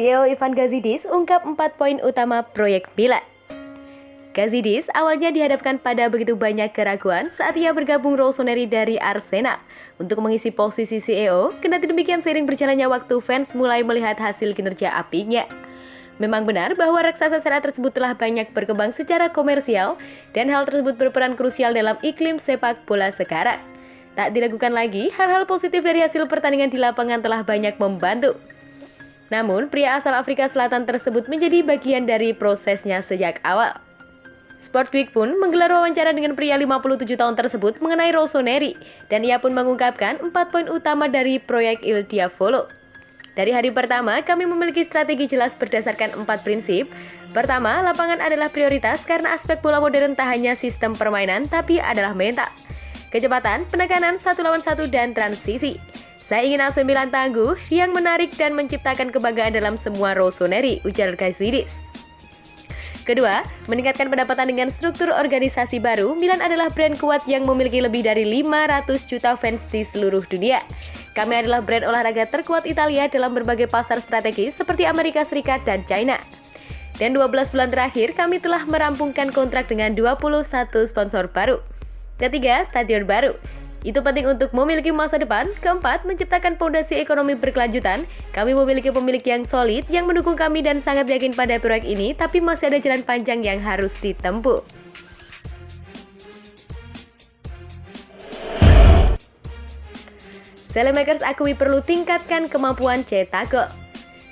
CEO Ivan Gazidis ungkap 4 poin utama proyek Milan. Gazidis awalnya dihadapkan pada begitu banyak keraguan saat ia bergabung Rossoneri dari Arsenal untuk mengisi posisi CEO. Kendati demikian, seiring berjalannya waktu, fans mulai melihat hasil kinerja apinya. Memang benar bahwa raksasa Serie A tersebut telah banyak berkembang secara komersial dan hal tersebut berperan krusial dalam iklim sepak bola sekarang. Tak diragukan lagi, hal-hal positif dari hasil pertandingan di lapangan telah banyak membantu. Namun, pria asal Afrika Selatan tersebut menjadi bagian dari prosesnya sejak awal. Sport Week pun menggelar wawancara dengan pria 57 tahun tersebut mengenai Rossoneri, dan ia pun mengungkapkan 4 poin utama dari proyek Il Diavolo. Dari hari pertama, kami memiliki strategi jelas berdasarkan 4 prinsip. Pertama, lapangan adalah prioritas karena aspek bola modern tak hanya sistem permainan, tapi adalah mental. Kecepatan, penekanan 1 lawan 1, dan transisi. Saya ingin AC Milan tangguh, yang menarik dan menciptakan kebanggaan dalam semua Rossoneri, ujar Gazidis. Kedua, meningkatkan pendapatan dengan struktur organisasi baru. Milan adalah brand kuat yang memiliki lebih dari 500 juta fans di seluruh dunia. Kami adalah brand olahraga terkuat Italia dalam berbagai pasar strategis seperti Amerika Serikat dan China. Dan 12 bulan terakhir, kami telah merampungkan kontrak dengan 21 sponsor baru. Ketiga, stadion baru. Itu penting untuk memiliki masa depan. Keempat, menciptakan fondasi ekonomi berkelanjutan. Kami memiliki pemilik yang solid yang mendukung kami dan sangat yakin pada proyek ini, tapi masih ada jalan panjang yang harus ditempuh. Saelemaekers akui perlu tingkatkan kemampuan cetak gol.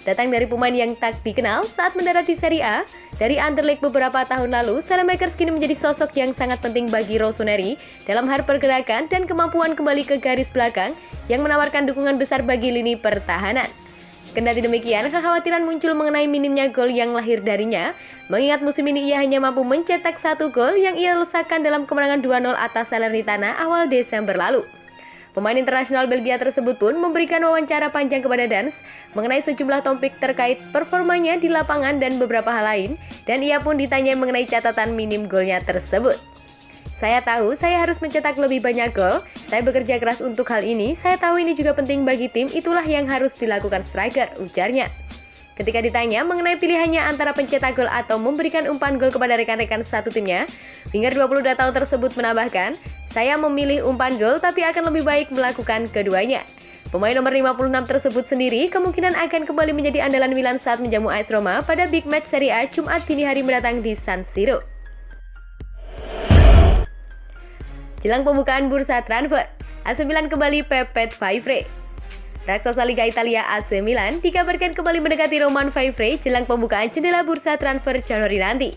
Datang dari pemain yang tak dikenal saat mendarat di Serie A, dari Anderlecht beberapa tahun lalu, Saelemaekers kini menjadi sosok yang sangat penting bagi Rossoneri dalam hal pergerakan dan kemampuan kembali ke garis belakang yang menawarkan dukungan besar bagi lini pertahanan. Kendati demikian, kekhawatiran muncul mengenai minimnya gol yang lahir darinya, mengingat musim ini ia hanya mampu mencetak 1 gol yang ia lesakan dalam kemenangan 2-0 atas Salernitana awal Desember lalu. Pemain internasional Belgia tersebut pun memberikan wawancara panjang kepada Dans mengenai sejumlah topik terkait performanya di lapangan dan beberapa hal lain, dan ia pun ditanya mengenai catatan minim golnya tersebut. Saya tahu saya harus mencetak lebih banyak gol, saya bekerja keras untuk hal ini, saya tahu ini juga penting bagi tim, itulah yang harus dilakukan striker, ujarnya. Ketika ditanya mengenai pilihannya antara pencetak gol atau memberikan umpan gol kepada rekan-rekan satu timnya, winger 22 tahun tersebut menambahkan, saya memilih umpan gol tapi akan lebih baik melakukan keduanya. Pemain nomor 56 tersebut sendiri kemungkinan akan kembali menjadi andalan Milan saat menjamu AS Roma pada big match Serie A Jumat dini hari mendatang di San Siro. Jelang pembukaan bursa transfer, AC Milan kembali pepet Favre. Raksasa Liga Italia AC Milan dikabarkan kembali mendekati Romain Favre jelang pembukaan jendela bursa transfer Januari nanti.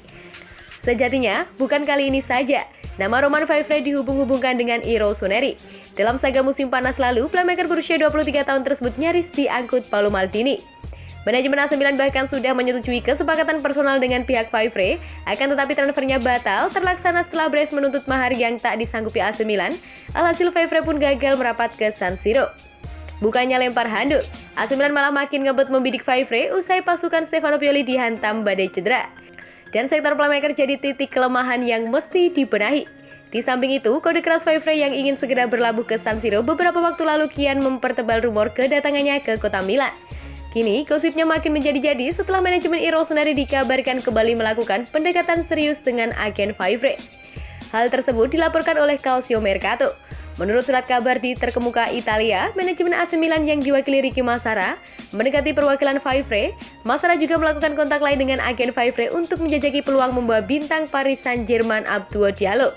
Sejatinya, bukan kali ini saja nama Romain Favre dihubung-hubungkan dengan Rossoneri. Dalam saga musim panas lalu, playmaker berusia 23 tahun tersebut nyaris diangkut Paolo Maldini. Manajemen AC Milan bahkan sudah menyetujui kesepakatan personal dengan pihak Favre, akan tetapi transfernya batal terlaksana setelah Brescia menuntut mahar yang tak disanggupi AC Milan. Alhasil Favre pun gagal merapat ke San Siro. Bukannya lempar handuk, AC Milan malah makin ngebet membidik Favre usai pasukan Stefano Pioli dihantam badai cedera. Dan sektor playmaker jadi titik kelemahan yang mesti dibenahi. Di samping itu, kode keras Favre yang ingin segera berlabuh ke San Siro beberapa waktu lalu kian mempertebal rumor kedatangannya ke kota Milan. Kini, gosipnya makin menjadi-jadi setelah manajemen Rossoneri dikabarkan kembali melakukan pendekatan serius dengan agen Favre. Hal tersebut dilaporkan oleh Calcio Mercato. Menurut surat kabar di terkemuka Italia, manajemen AC Milan yang diwakili Ricky Massara mendekati perwakilan Favre. Massara juga melakukan kontak lain dengan agen Favre untuk menjajaki peluang membawa bintang Paris Saint-Germain Abdou Diallo.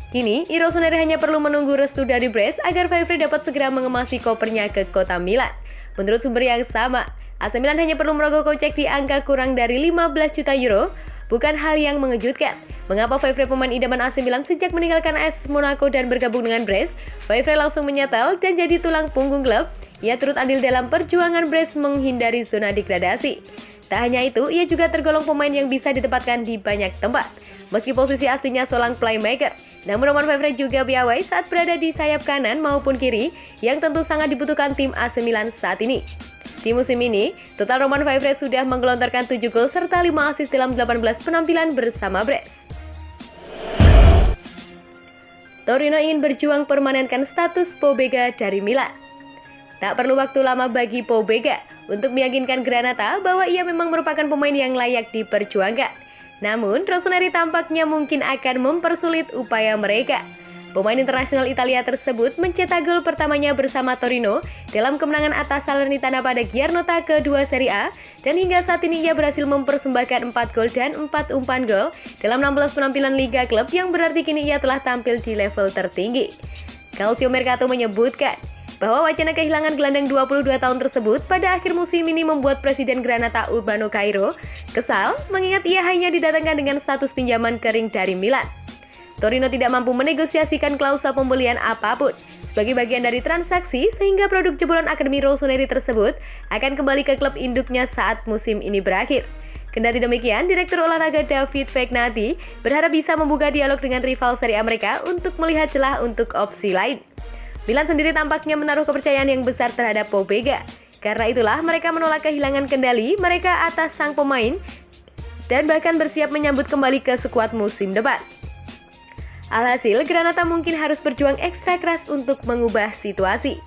Kini, Rossoneri hanya perlu menunggu restu dari Brescia agar Favre dapat segera mengemasi kopernya ke kota Milan. Menurut sumber yang sama, AC Milan hanya perlu merogoh kocek di angka kurang dari 15 juta euro. Bukan hal yang mengejutkan. Mengapa Favre, pemain idaman AC Milan sejak meninggalkan AS Monaco dan bergabung dengan Brescia, Favre langsung menyetel dan jadi tulang punggung klub. Ia turut andil dalam perjuangan Brescia menghindari zona degradasi. Tak hanya itu, ia juga tergolong pemain yang bisa ditempatkan di banyak tempat. Meski posisi aslinya seorang playmaker, namun Romain Favre juga piawai saat berada di sayap kanan maupun kiri, yang tentu sangat dibutuhkan tim AC Milan saat ini. Di musim ini, total Romain Favre sudah menggelontorkan 7 gol serta 5 assist dalam 18 penampilan bersama Brescia. Torino ingin berjuang permanenkan status Pobega dari Milan. Tak perlu waktu lama bagi Pobega untuk meyakinkan Granata bahwa ia memang merupakan pemain yang layak diperjuangkan. Namun, Rossoneri tampaknya mungkin akan mempersulit upaya mereka. Pemain internasional Italia tersebut mencetak gol pertamanya bersama Torino dalam kemenangan atas Salernitana pada Giornata kedua Serie A, dan hingga saat ini ia berhasil mempersembahkan 4 gol dan 4 umpan gol dalam 16 penampilan Liga Klub, yang berarti kini ia telah tampil di level tertinggi. Calcio Mercato menyebutkan bahwa wacana kehilangan gelandang 22 tahun tersebut pada akhir musim ini membuat Presiden Granata Urbano Cairo kesal, mengingat ia hanya didatangkan dengan status pinjaman kering dari Milan. Torino tidak mampu menegosiasikan klausul pembelian apapun sebagai bagian dari transaksi, sehingga produk jebolan Akademi Rossoneri tersebut akan kembali ke klub induknya saat musim ini berakhir. Kendati demikian, Direktur Olahraga David Fegnati berharap bisa membuka dialog dengan rival Serie A mereka untuk melihat celah untuk opsi lain. Milan sendiri tampaknya menaruh kepercayaan yang besar terhadap Pobega. Karena itulah mereka menolak kehilangan kendali mereka atas sang pemain dan bahkan bersiap menyambut kembali ke skuad musim depan. Alhasil, Granata mungkin harus berjuang ekstra keras untuk mengubah situasi.